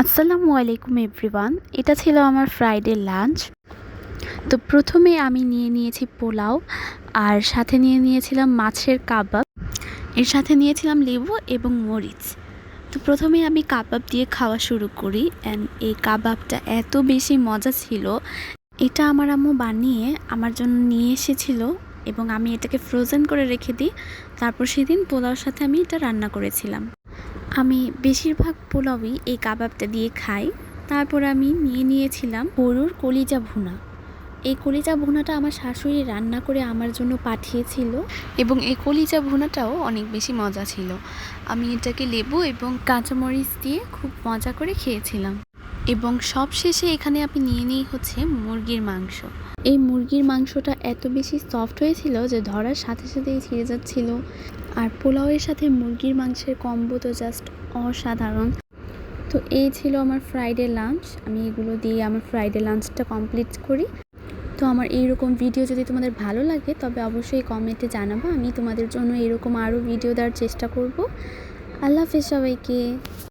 আসসালামু আলাইকুম এভরিওয়ান। এটা ছিল আমার ফ্রাইডে লাঞ্চ। তো প্রথমে আমি নিয়ে নিয়েছি পোলাও, আর সাথে নিয়ে নিয়েছিলাম মাছের কাবাব, এর সাথে নিয়েছিলাম লেবু এবং মরিচ। তো প্রথমে আমি কাবাব দিয়ে খাওয়া শুরু করি, অ্যান্ড এই কাবাবটা এত বেশি মজা ছিল। এটা আমার আম্মু বানিয়ে আমার জন্য নিয়ে এসেছিল এবং আমি এটাকে ফ্রোজেন করে রেখে দিই। তারপর সেদিন পোলাওর সাথে আমি এটা রান্না করেছিলাম। আমি বেশিরভাগ পোলাওই এই কাবাবটা দিয়ে খাই। তারপর আমি নিয়ে নিয়েছিলাম গরুর কলিজা ভুনা। এই কলিজা ভুনাটা আমার শাশুড়ি রান্না করে আমার জন্য পাঠিয়েছিল এবং এই কলিজা ভুনাটাও অনেক বেশি মজা ছিল। আমি এটাকে লেবু এবং কাঁচামরিচ দিয়ে খুব মজা করে খেয়েছিলাম। এবং সবশেষে এখানে আমি নিয়ে নিই হচ্ছে মুরগির মাংস। এই মুরগির মাংসটা এত বেশি সফট হয়েছিল যে ধরার সাথে সাথেই ছিঁড়ে যাচ্ছিল। আর পোলাওয়ের সাথে মুরগির মাংসের কম্বো তো জাস্ট অসাধারণ। তো এই ছিল আমার ফ্রাইডে লাঞ্চ। আমি এগুলো দিয়ে আমার ফ্রাইডে লাঞ্চটা কমপ্লিট করি। তো আমার এইরকম ভিডিও যদি তোমাদের ভালো লাগে তবে অবশ্যই কমেন্টে জানাবো। আমি তোমাদের জন্য এরকম আরও ভিডিও দেওয়ার চেষ্টা করব। আল্লাহ হাফেজ সবাইকে।